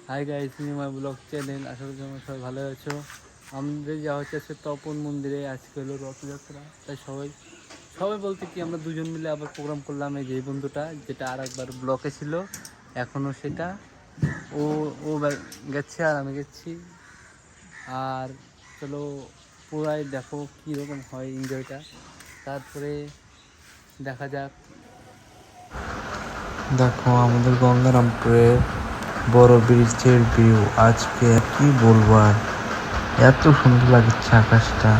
High guys, cinema blog channel. আশা করি তোমরা সবাই ভালো আছো। আমাদের যাওয়া হচ্ছে আজকে তপন মন্দিরে। আজকে হলো রথযাত্রা, তাই সবাই সবাই বলতে কি আমরা দুজন মিলে আবার প্রোগ্রাম করলাম। এই যে বন্ধুটা যেটা আর একবার ব্লকে ছিল, এখনও সেটা ও ও গেছে আর আমি গেছি। আর চলো পুরাই দেখো কীরকম হয় এনজয়টা, তারপরে দেখা যাক। দেখো আমাদের গঙ্গারামপুরের বড় ব্রিজের ভিউ। আজকে কি বলবো আর, এত সুন্দর লাগছে আকাশটা।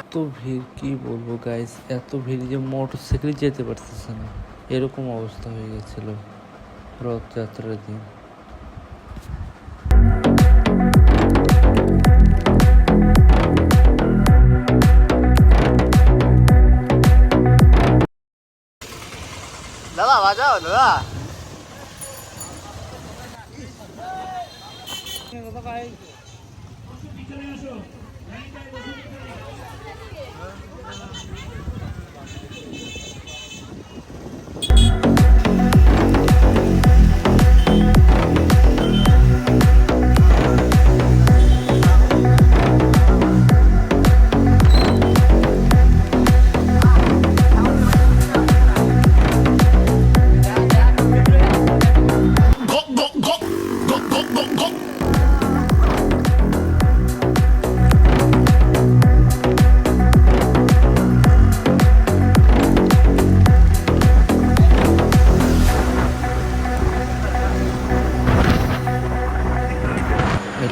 এত ভিড়, কি বলবো গাইস, এত ভিড় যে মোটর সাইকেল যেতে পারতেছে না, এরকম অবস্থা হয়ে গেছিল রথযাত্রার দিন। দাদা বাজাও দাদা।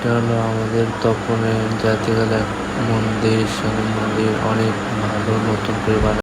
এটা হলো আমাদের তপনের জাতীয় মন্দির, শনি মন্দির, অনেক ভালো নতুন করে বানানো।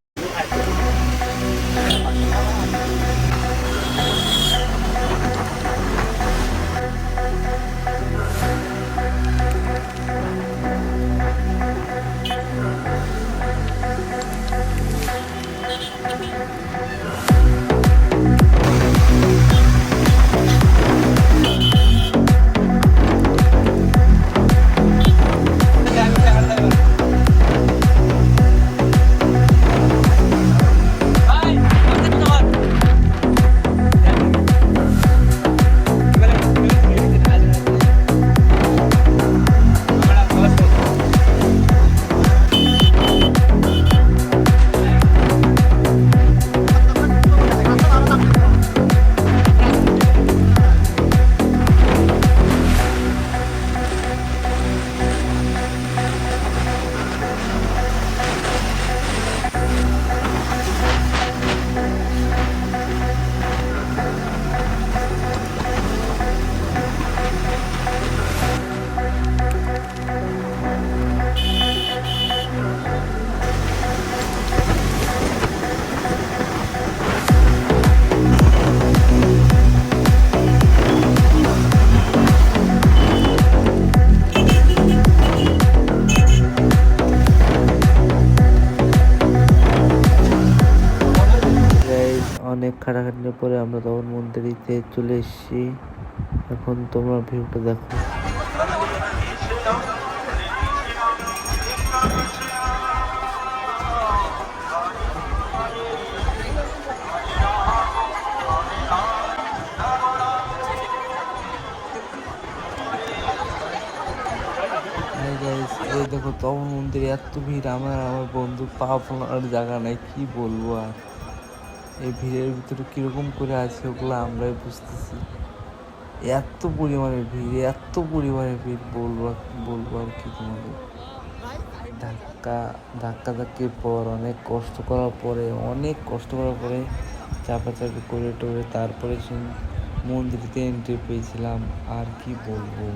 অনেক খাটাখাটনির পরে আমরা তখন মন্দিরেতে চলে এসেছি। এখন তোমরা ভিউটা দেখো। হাই গাইস, এই দেখো তপন মন্দিরে এত ভিড়, আমার বন্ধু পা ফোলানোর জায়গা নাই, কি বলবো আর। এই ভিড়ের ভিতরে কিরকম করে আছে ওগুলো আমরাই বুঝতেছি। এত পরিমাণে ভিড়, এত পরিমাণে ভিড়, বলবো আর কি তোমাদের। ধাক্কাধাক্কির পর অনেক কষ্ট করার পরে চাপাচাপি করে টোরে তারপরে মন্দিরেতে এন্ট্রি পেয়েছিলাম। আর কি বলবো।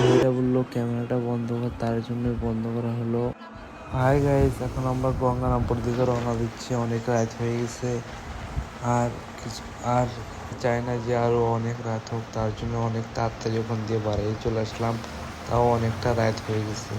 ভাইরা বললো ক্যামেরাটা বন্ধ কর, তার জন্য বন্ধ করা হলো। হাই গাইস, এখন আমরা গঙ্গারামপুর দিকে রওনা দিচ্ছি। অনেক রাত হয়ে গেছে, আর আর চাই না যে আরও অনেক রাত হোক, তার জন্য অনেক তাড়াতাড়ি ওখান দিয়ে বাড়িয়ে চলে আসলাম। তাও অনেকটা রাত হয়ে গেছে।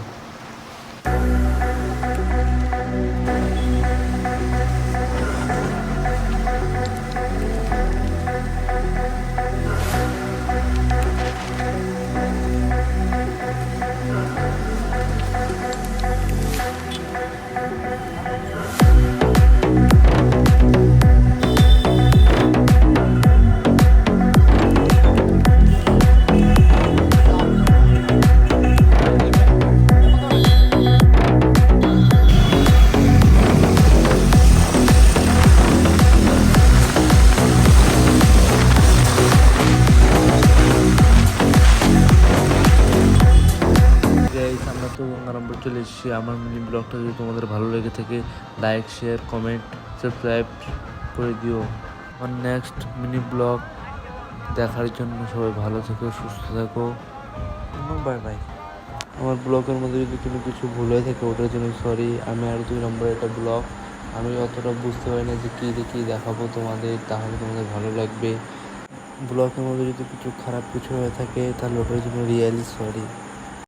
আমরা তো গঙ্গারামপুর চলে এসেছি। আমার মিনি ব্লগটা যদি তোমাদের ভালো লেগে থাকে, লাইক, শেয়ার, কমেন্ট, সাবস্ক্রাইব করে দিও। আমার নেক্সট মিনি ব্লগ দেখার জন্য সবাই ভালো থেকো, সুস্থ থাকো। Bye bye. আমার ব্লগের মধ্যে যদি কোনো কিছু ভুল হয়ে থাকে ওটার জন্য সরি। আমি আর 2 নম্বর একটা ব্লগ, আমি অতটা বুঝতে পারি না যে কী দেখাবো তোমাদের, তাহলে তোমাদের ভালো লাগবে। ব্লগের মধ্যে যদি কিছু খারাপ কিছু হয়ে থাকে তাহলে ওটার জন্য রিয়েলি সরি।